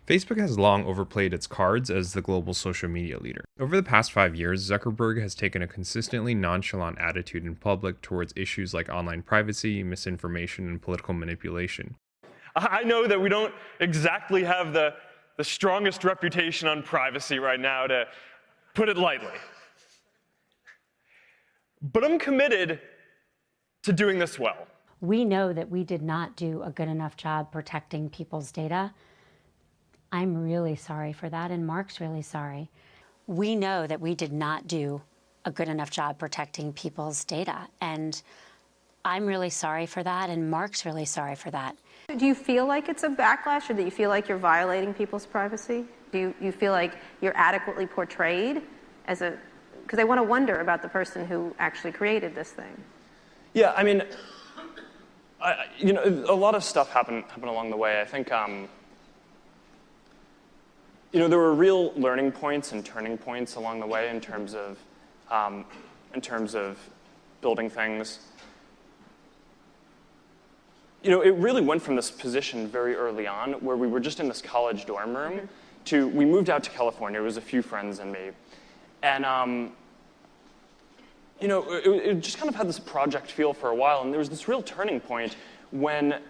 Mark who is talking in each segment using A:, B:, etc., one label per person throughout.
A: Facebook has long overplayed its cards as the global social media leader. Over the past 5 years, Zuckerberg has taken a consistently nonchalant attitude in public towards issues like online privacy, misinformation, and political manipulation.
B: I know that we don't exactly have the strongest reputation on privacy right now, to put it lightly. But I'm committed to doing this well.
C: We know that we did not do a good enough job protecting people's data. I'm really sorry for that, and Mark's really sorry. We know that we did not do a good enough job protecting people's data, and I'm really sorry for that, and Mark's really sorry for that.
D: Do you feel like it's a backlash, or do you feel like you're violating people's privacy? Do you feel like you're adequately portrayed as a... Because I want to wonder about the person who actually created this thing.
B: Yeah, I mean, a lot of stuff happened along the way. I think, there were real learning points and turning points along the way in terms of building things. It really went from this position very early on, where we were just in this college dorm room, to we moved out to California. It was a few friends and me, and it just kind of had this project feel for a while. And there was this real turning point when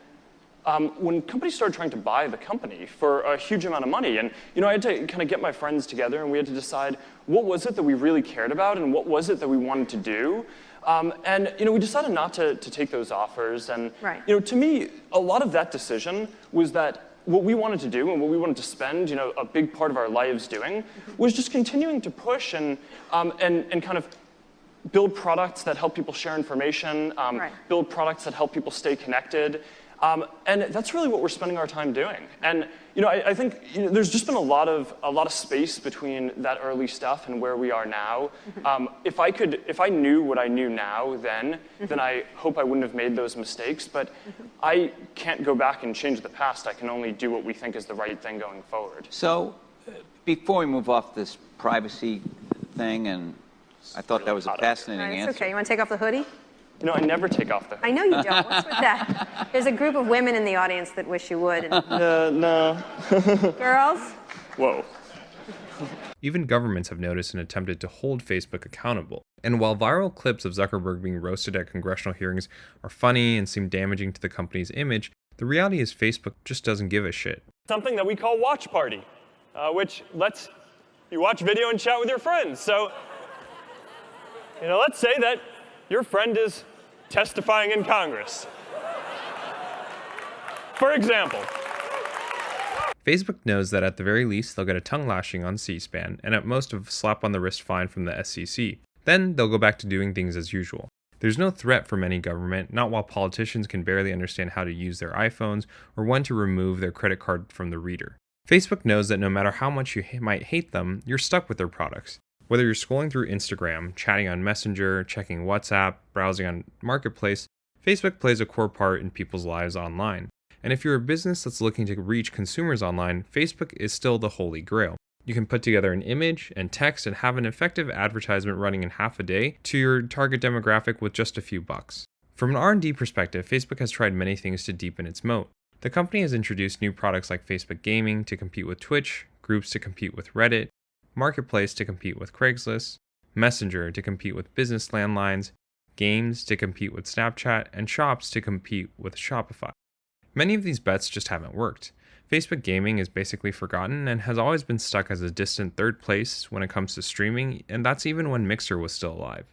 B: companies started trying to buy the company for a huge amount of money. And I had to kind of get my friends together, and we had to decide what was it that we really cared about and what was it that we wanted to do. And we decided not to take those offers. And
D: right.
B: To me, a lot of that decision was that what we wanted to do and what we wanted to spend a big part of our lives doing was just continuing to push and kind of build products that help people share information,
D: right.
B: build products that help people stay connected. And that's really what we're spending our time doing. And I think there's just been a lot of space between that early stuff and where we are now. If I knew what I knew now then I hope I wouldn't have made those mistakes. But I can't go back and change the past. I can only do what we think is the right thing going forward.
E: So, before we move off this privacy thing, and I thought that was a fascinating
D: It's
E: answer.
D: okay. You want to take off the hoodie?
B: I never take off the hood.
D: I know you don't. What's with that? There's a group of women in the audience that wish you would. And...
B: No.
D: Girls?
B: Whoa.
A: Even governments have noticed and attempted to hold Facebook accountable. And while viral clips of Zuckerberg being roasted at congressional hearings are funny and seem damaging to the company's image, the reality is Facebook just doesn't give a shit.
B: Something that we call Watch Party, which lets you watch video and chat with your friends. So, let's say that your friend is testifying in Congress. For example.
A: Facebook knows that at the very least they'll get a tongue lashing on C-SPAN and at most a slap on the wrist fine from the SEC. Then they'll go back to doing things as usual. There's no threat from any government, not while politicians can barely understand how to use their iPhones or when to remove their credit card from the reader. Facebook knows that no matter how much you might hate them, you're stuck with their products. Whether you're scrolling through Instagram, chatting on Messenger, checking WhatsApp, browsing on Marketplace, Facebook plays a core part in people's lives online. And if you're a business that's looking to reach consumers online, Facebook is still the holy grail. You can put together an image and text and have an effective advertisement running in half a day to your target demographic with just a few bucks. From an R&D perspective, Facebook has tried many things to deepen its moat. The company has introduced new products like Facebook Gaming to compete with Twitch, Groups to compete with Reddit, Marketplace to compete with Craigslist, Messenger to compete with business landlines, Games to compete with Snapchat, and Shops to compete with Shopify. Many of these bets just haven't worked. Facebook Gaming is basically forgotten and has always been stuck as a distant third place when it comes to streaming, and that's even when Mixer was still alive.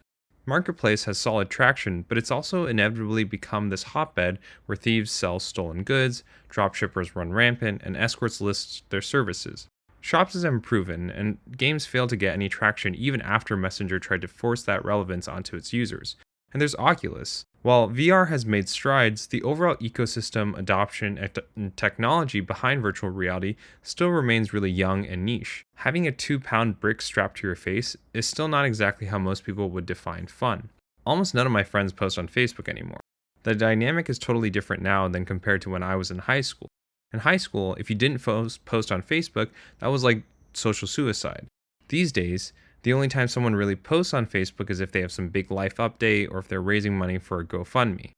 A: Marketplace has solid traction, but it's also inevitably become this hotbed where thieves sell stolen goods, dropshippers run rampant, and escorts list their services. Shops is unproven, and games fail to get any traction even after Messenger tried to force that relevance onto its users. And there's Oculus. While VR has made strides, the overall ecosystem, adoption, and technology behind virtual reality still remains really young and niche. Having a 2-pound brick strapped to your face is still not exactly how most people would define fun. Almost none of my friends post on Facebook anymore. The dynamic is totally different now than compared to when I was in high school. In high school, if you didn't post on Facebook, that was like social suicide. These days, the only time someone really posts on Facebook is if they have some big life update or if they're raising money for a GoFundMe.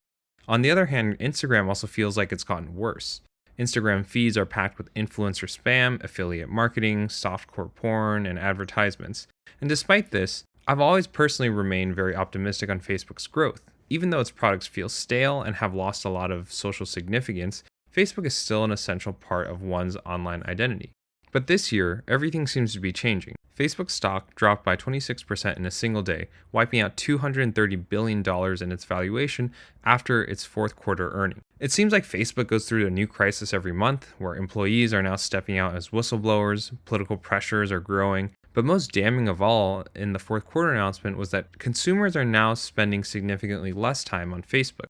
A: On the other hand, Instagram also feels like it's gotten worse. Instagram feeds are packed with influencer spam, affiliate marketing, softcore porn, and advertisements. And despite this, I've always personally remained very optimistic on Facebook's growth. Even though its products feel stale and have lost a lot of social significance, Facebook is still an essential part of one's online identity. But this year, everything seems to be changing. Facebook stock dropped by 26% in a single day, wiping out $230 billion in its valuation after its fourth quarter earning. It seems like Facebook goes through a new crisis every month, where employees are now stepping out as whistleblowers, political pressures are growing, but most damning of all in the fourth quarter announcement was that consumers are now spending significantly less time on Facebook.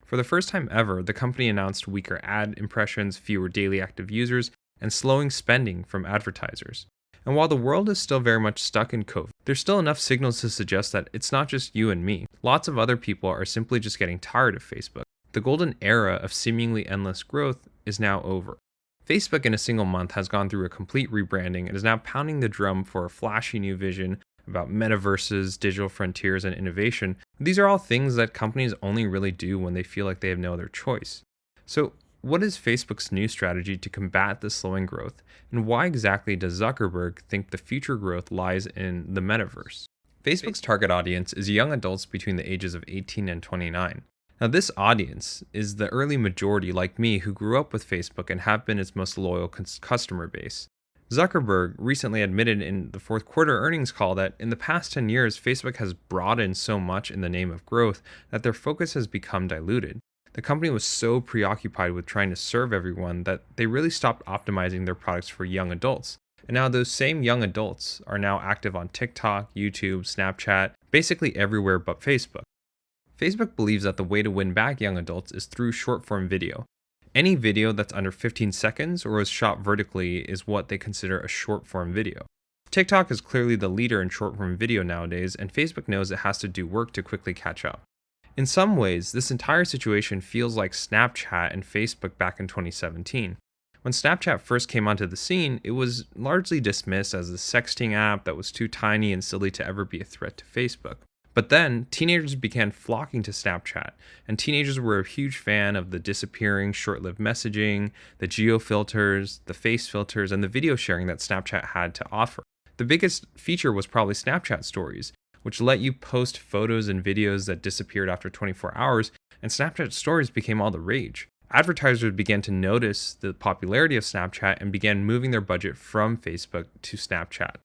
A: For the first time ever, the company announced weaker ad impressions, fewer daily active users, and slowing spending from advertisers. And while the world is still very much stuck in COVID, there's still enough signals to suggest that it's not just you and me. Lots of other people are simply just getting tired of Facebook. The golden era of seemingly endless growth is now over. Facebook in a single month has gone through a complete rebranding and is now pounding the drum for a flashy new vision about metaverses, digital frontiers, and innovation. These are all things that companies only really do when they feel like they have no other choice. So, what is Facebook's new strategy to combat this slowing growth, and why exactly does Zuckerberg think the future growth lies in the metaverse? Facebook's target audience is young adults between the ages of 18 and 29. Now, this audience is the early majority like me who grew up with Facebook and have been its most loyal customer base. Zuckerberg recently admitted in the fourth quarter earnings call that in the past 10 years, Facebook has broadened so much in the name of growth that their focus has become diluted. The company was so preoccupied with trying to serve everyone that they really stopped optimizing their products for young adults. And now those same young adults are now active on TikTok, YouTube, Snapchat, basically everywhere but Facebook. Facebook believes that the way to win back young adults is through short-form video. Any video that's under 15 seconds or is shot vertically is what they consider a short-form video. TikTok is clearly the leader in short-form video nowadays, and Facebook knows it has to do work to quickly catch up. In some ways, this entire situation feels like Snapchat and Facebook back in 2017. When Snapchat first came onto the scene, it was largely dismissed as a sexting app that was too tiny and silly to ever be a threat to Facebook. But then, teenagers began flocking to Snapchat, and teenagers were a huge fan of the disappearing, short-lived messaging, the geo filters, the face filters, and the video sharing that Snapchat had to offer. The biggest feature was probably Snapchat Stories, which let you post photos and videos that disappeared after 24 hours, and Snapchat Stories became all the rage. Advertisers began to notice the popularity of Snapchat and began moving their budget from Facebook to Snapchat.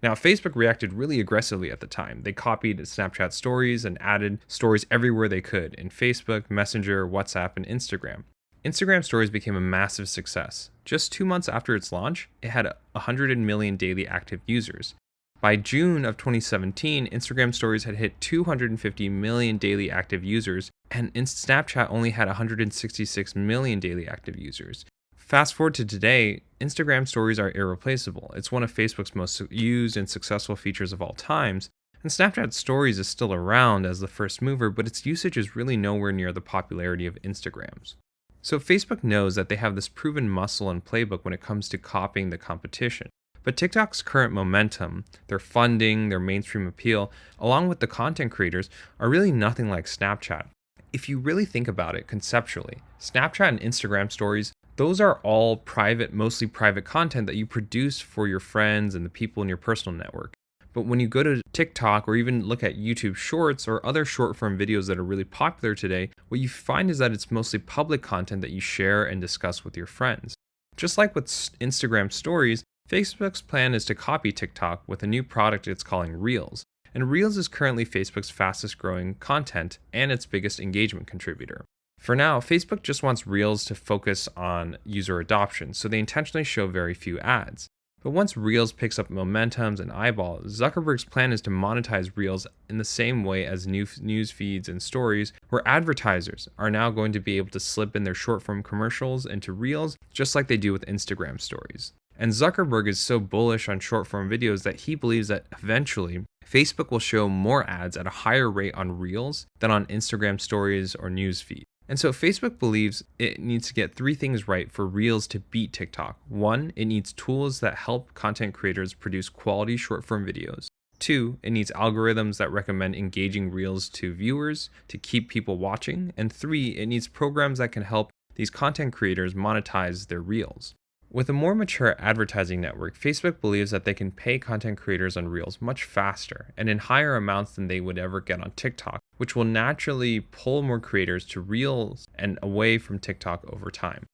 A: Now, Facebook reacted really aggressively at the time. They copied Snapchat Stories and added stories everywhere they could in Facebook, Messenger, WhatsApp, and Instagram. Instagram Stories became a massive success. Just 2 months after its launch, it had 100 million daily active users. By June of 2017, Instagram Stories had hit 250 million daily active users, and Snapchat only had 166 million daily active users. Fast forward to today, Instagram Stories are irreplaceable. It's one of Facebook's most used and successful features of all times, and Snapchat Stories is still around as the first mover, but its usage is really nowhere near the popularity of Instagram's. So Facebook knows that they have this proven muscle and playbook when it comes to copying the competition. But TikTok's current momentum, their funding, their mainstream appeal, along with the content creators, are really nothing like Snapchat. If you really think about it conceptually, Snapchat and Instagram Stories, those are all private, mostly private content that you produce for your friends and the people in your personal network. But when you go to TikTok or even look at YouTube Shorts or other short-form videos that are really popular today, what you find is that it's mostly public content that you share and discuss with your friends. Just like with Instagram Stories, Facebook's plan is to copy TikTok with a new product it's calling Reels. And Reels is currently Facebook's fastest growing content and its biggest engagement contributor. For now, Facebook just wants Reels to focus on user adoption, so they intentionally show very few ads. But once Reels picks up momentums and eyeballs, Zuckerberg's plan is to monetize Reels in the same way as news feeds and stories, where advertisers are now going to be able to slip in their short-form commercials into Reels, just like they do with Instagram Stories. And Zuckerberg is so bullish on short-form videos that he believes that eventually Facebook will show more ads at a higher rate on Reels than on Instagram Stories or Newsfeed. And so Facebook believes it needs to get 3 things right for Reels to beat TikTok. 1, it needs tools that help content creators produce quality short-form videos. 2, it needs algorithms that recommend engaging Reels to viewers to keep people watching. And 3, it needs programs that can help these content creators monetize their Reels. With a more mature advertising network, Facebook believes that they can pay content creators on Reels much faster and in higher amounts than they would ever get on TikTok, which will naturally pull more creators to Reels and away from TikTok over time.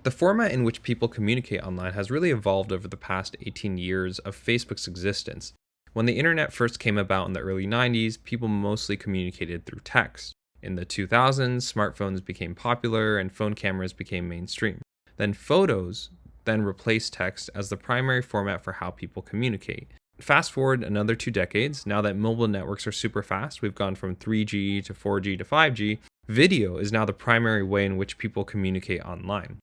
A: The format in which people communicate online has really evolved over the past 18 years of Facebook's existence. When the internet first came about in the early 90s, people mostly communicated through text. In the 2000s, smartphones became popular and phone cameras became mainstream. Then photos then replaced text as the primary format for how people communicate. Fast forward another 2 decades, now that mobile networks are super fast, we've gone from 3G to 4G to 5G, video is now the primary way in which people communicate online.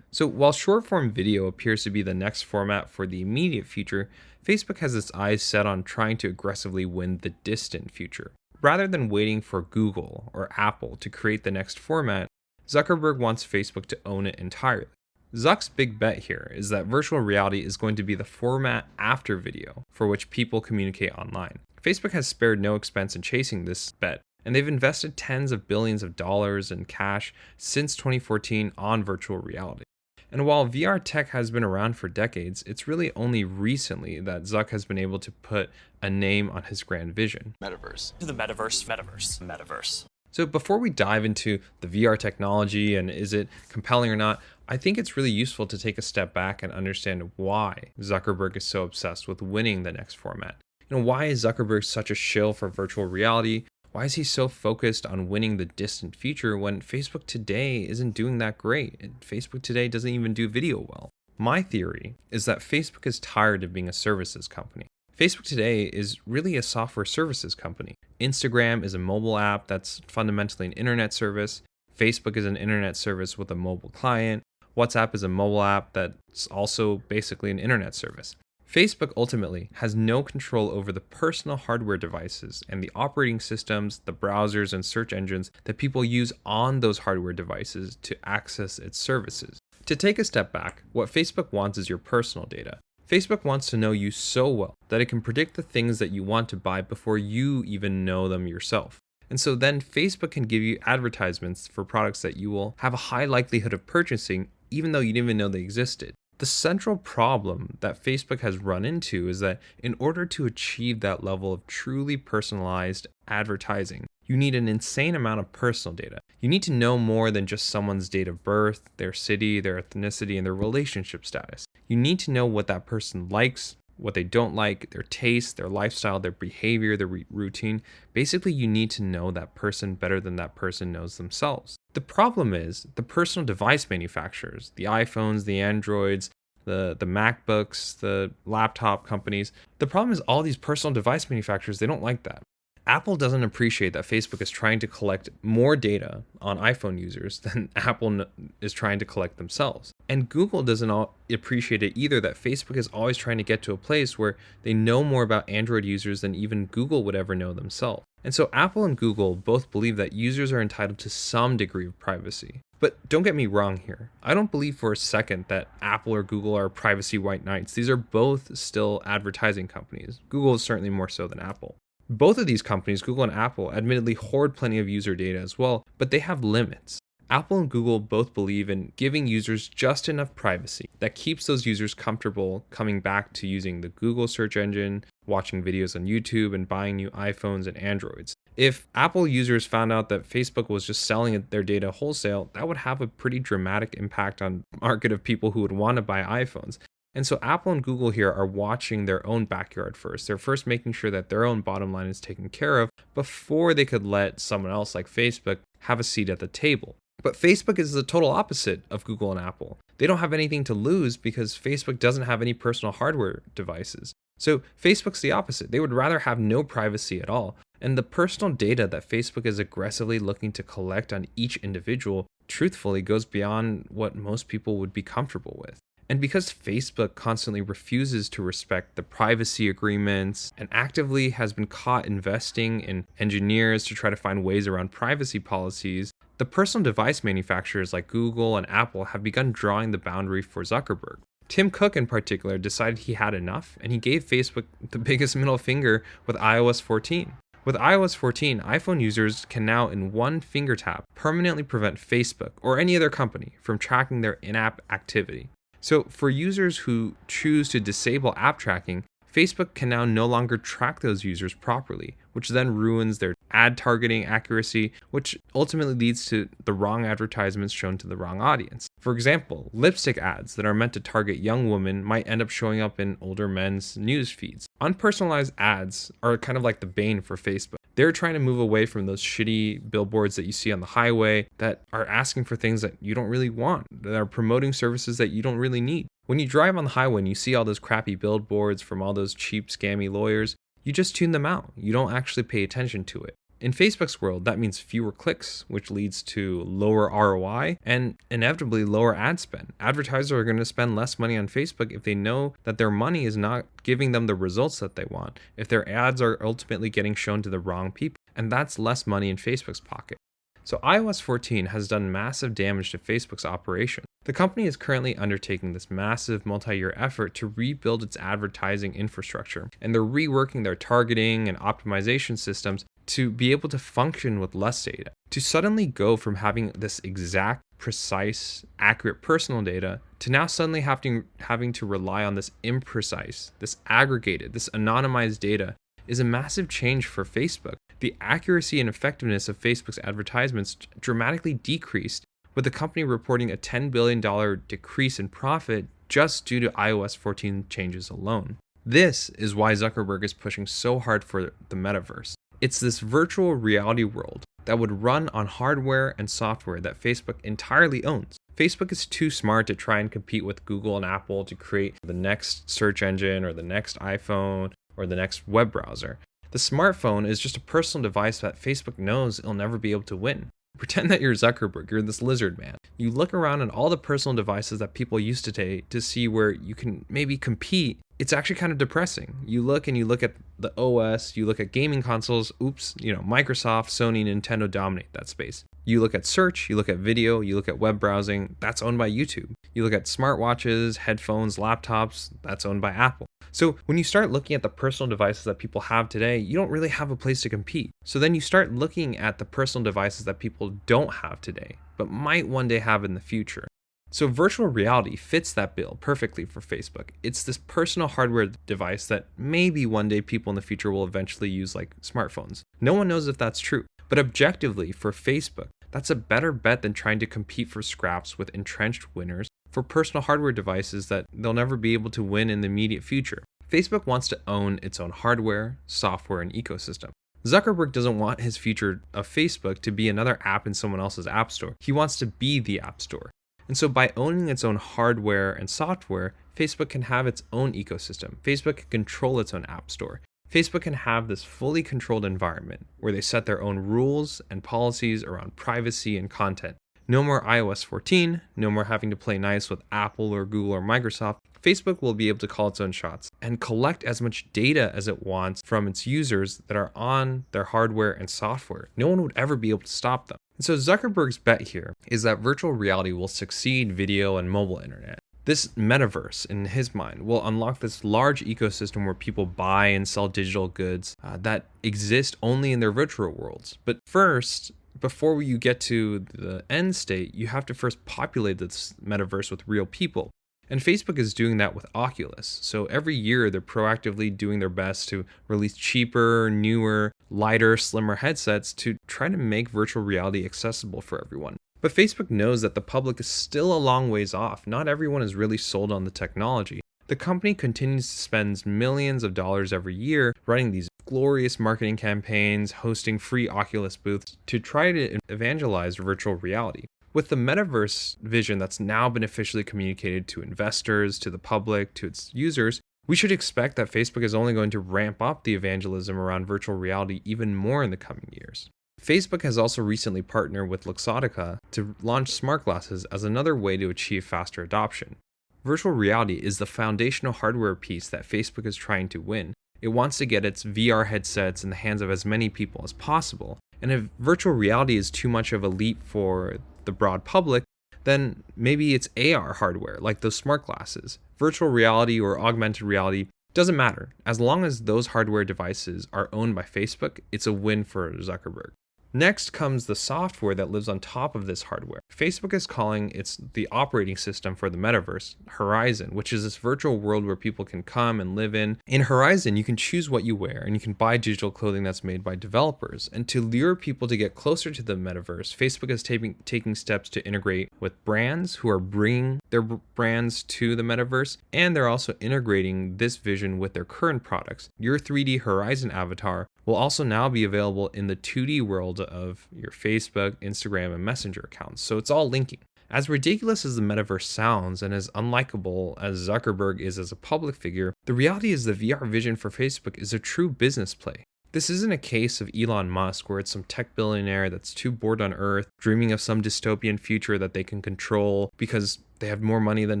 A: So while short-form video appears to be the next format for the immediate future, Facebook has its eyes set on trying to aggressively win the distant future. Rather than waiting for Google or Apple to create the next format, Zuckerberg wants Facebook to own it entirely. Zuck's big bet here is that virtual reality is going to be the format after video for which people communicate online. Facebook has spared no expense in chasing this bet, and they've invested tens of billions of dollars in cash since 2014 on virtual reality. And while VR tech has been around for decades, it's really only recently that Zuck has been able to put a name on his grand vision.
F: Metaverse. The metaverse.
A: So before we dive into the VR technology and is it compelling or not, I think it's really useful to take a step back and understand why Zuckerberg is so obsessed with winning the next format. Why is Zuckerberg such a shill for virtual reality? Why is he so focused on winning the distant future when Facebook today isn't doing that great? And Facebook today doesn't even do video well. My theory is that Facebook is tired of being a services company. Facebook today is really a software services company. Instagram is a mobile app that's fundamentally an internet service. Facebook is an internet service with a mobile client. WhatsApp is a mobile app that's also basically an internet service. Facebook ultimately has no control over the personal hardware devices and the operating systems, the browsers and search engines that people use on those hardware devices to access its services. To take a step back, what Facebook wants is your personal data. Facebook wants to know you so well that it can predict the things that you want to buy before you even know them yourself. And so then Facebook can give you advertisements for products that you will have a high likelihood of purchasing even though you didn't even know they existed. The central problem that Facebook has run into is that in order to achieve that level of truly personalized advertising, you need an insane amount of personal data. You need to know more than just someone's date of birth, their city, their ethnicity, and their relationship status. You need to know what that person likes, what they don't like, their taste, their lifestyle, their behavior, their routine. Basically, you need to know that person better than that person knows themselves. The problem is the personal device manufacturers, the iPhones, the Androids, the MacBooks, the laptop companies. The problem is all these personal device manufacturers, they don't like that. Apple doesn't appreciate that Facebook is trying to collect more data on iPhone users than Apple is trying to collect themselves. And Google doesn't appreciate it either that Facebook is always trying to get to a place where they know more about Android users than even Google would ever know themselves. And so Apple and Google both believe that users are entitled to some degree of privacy. But don't get me wrong here. I don't believe for a second that Apple or Google are privacy white knights. These are both still advertising companies. Google is certainly more so than Apple. Both of these companies, Google and Apple, admittedly hoard plenty of user data as well, but they have limits. Apple and Google both believe in giving users just enough privacy that keeps those users comfortable coming back to using the Google search engine, watching videos on YouTube, and buying new iPhones and Androids. If Apple users found out that Facebook was just selling their data wholesale, that would have a pretty dramatic impact on the market of people who would want to buy iPhones. And so Apple and Google here are watching their own backyard first. They're first making sure that their own bottom line is taken care of before they could let someone else like Facebook have a seat at the table. But Facebook is the total opposite of Google and Apple. They don't have anything to lose because Facebook doesn't have any personal hardware devices. So Facebook's the opposite. They would rather have no privacy at all. And the personal data that Facebook is aggressively looking to collect on each individual truthfully goes beyond what most people would be comfortable with. And because Facebook constantly refuses to respect the privacy agreements and actively has been caught investing in engineers to try to find ways around privacy policies, the personal device manufacturers like Google and Apple have begun drawing the boundary for Zuckerberg. Tim Cook in particular decided he had enough, and he gave Facebook the biggest middle finger with iOS 14. With iOS 14, iPhone users can now, in one finger tap, permanently prevent Facebook or any other company from tracking their in-app activity. So for users who choose to disable app tracking, Facebook can now no longer track those users properly, which then ruins their ad targeting accuracy, which ultimately leads to the wrong advertisements shown to the wrong audience. For example, lipstick ads that are meant to target young women might end up showing up in older men's news feeds. Unpersonalized ads are kind of like the bane for Facebook. They're trying to move away from those shitty billboards that you see on the highway that are asking for things that you don't really want, that are promoting services that you don't really need. When you drive on the highway and you see all those crappy billboards from all those cheap, scammy lawyers, you just tune them out. You don't actually pay attention to it. In Facebook's world, that means fewer clicks, which leads to lower ROI and inevitably lower ad spend. Advertisers are going to spend less money on Facebook if they know that their money is not giving them the results that they want, if their ads are ultimately getting shown to the wrong people, and that's less money in Facebook's pocket. So iOS 14 has done massive damage to Facebook's operation. The company is currently undertaking this massive multi-year effort to rebuild its advertising infrastructure, and they're reworking their targeting and optimization systems to be able to function with less data. To suddenly go from having this exact, precise, accurate personal data to now suddenly having to rely on this imprecise, this aggregated, this anonymized data is a massive change for Facebook. The accuracy and effectiveness of Facebook's advertisements dramatically decreased, with the company reporting a $10 billion decrease in profit just due to iOS 14 changes alone. This is why Zuckerberg is pushing so hard for the metaverse. It's this virtual reality world that would run on hardware and software that Facebook entirely owns. Facebook is too smart to try and compete with Google and Apple to create the next search engine or the next iPhone or the next web browser. The smartphone is just a personal device that Facebook knows it'll never be able to win. Pretend that you're Zuckerberg, you're this lizard man. You look around at all the personal devices that people use today to see where you can maybe compete. It's actually kind of depressing. You look at the OS, you look at gaming consoles, Microsoft, Sony, Nintendo dominate that space. You look at search, you look at video, you look at web browsing, that's owned by YouTube. You look at smartwatches, headphones, laptops, that's owned by Apple. So when you start looking at the personal devices that people have today, you don't really have a place to compete. So then you start looking at the personal devices that people don't have today, but might one day have in the future. So virtual reality fits that bill perfectly for Facebook. It's this personal hardware device that maybe one day people in the future will eventually use like smartphones. No one knows if that's true, but objectively for Facebook, that's a better bet than trying to compete for scraps with entrenched winners for personal hardware devices that they'll never be able to win in the immediate future. Facebook wants to own its own hardware, software, and ecosystem. Zuckerberg doesn't want his future of Facebook to be another app in someone else's app store. He wants to be the app store. And so by owning its own hardware and software, Facebook can have its own ecosystem. Facebook can control its own app store. Facebook can have this fully controlled environment where they set their own rules and policies around privacy and content. No more iOS 14, no more having to play nice with Apple or Google or Microsoft. Facebook will be able to call its own shots and collect as much data as it wants from its users that are on their hardware and software. No one would ever be able to stop them. And so Zuckerberg's bet here is that virtual reality will succeed video and mobile internet. This metaverse, in his mind, will unlock this large ecosystem where people buy and sell digital goods that exist only in their virtual worlds. But first, before you get to the end state, you have to first populate this metaverse with real people. And Facebook is doing that with Oculus. So every year they're proactively doing their best to release cheaper, newer, lighter, slimmer headsets to try to make virtual reality accessible for everyone. But Facebook knows that the public is still a long ways off. Not everyone is really sold on the technology. The company continues to spend millions of dollars every year running these glorious marketing campaigns, hosting free Oculus booths to try to evangelize virtual reality. With the metaverse vision that's now been officially communicated to investors, to the public, to its users, we should expect that Facebook is only going to ramp up the evangelism around virtual reality even more in the coming years. Facebook has also recently partnered with Luxottica to launch smart glasses as another way to achieve faster adoption. Virtual reality is the foundational hardware piece that Facebook is trying to win. It wants to get its VR headsets in the hands of as many people as possible. And if virtual reality is too much of a leap for the broad public, then maybe it's AR hardware like those smart glasses. Virtual reality or augmented reality Doesn't matter. As long as those hardware devices are owned by Facebook, it's a win for Zuckerberg. Next comes the software that lives on top of this hardware. Facebook is calling the operating system for the metaverse Horizon, which is this virtual world where people can come and live in. In Horizon, you can choose what you wear and you can buy digital clothing that's made by developers. And to lure people to get closer to the metaverse, Facebook is taking steps to integrate with brands who are bringing their brands to the metaverse, and they're also integrating this vision with their current products. Your 3D Horizon avatar will also now be available in the 2D world of your Facebook, Instagram, and Messenger accounts. So it's all linking. As ridiculous as the metaverse sounds and as unlikable as Zuckerberg is as a public figure, the reality is the VR vision for Facebook is a true business play. This isn't a case of Elon Musk where it's some tech billionaire that's too bored on Earth, dreaming of some dystopian future that they can control because they have more money than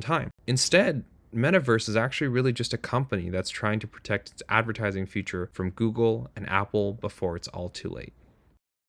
A: time. Instead, Metaverse is actually really just a company that's trying to protect its advertising future from Google and Apple before it's all too late.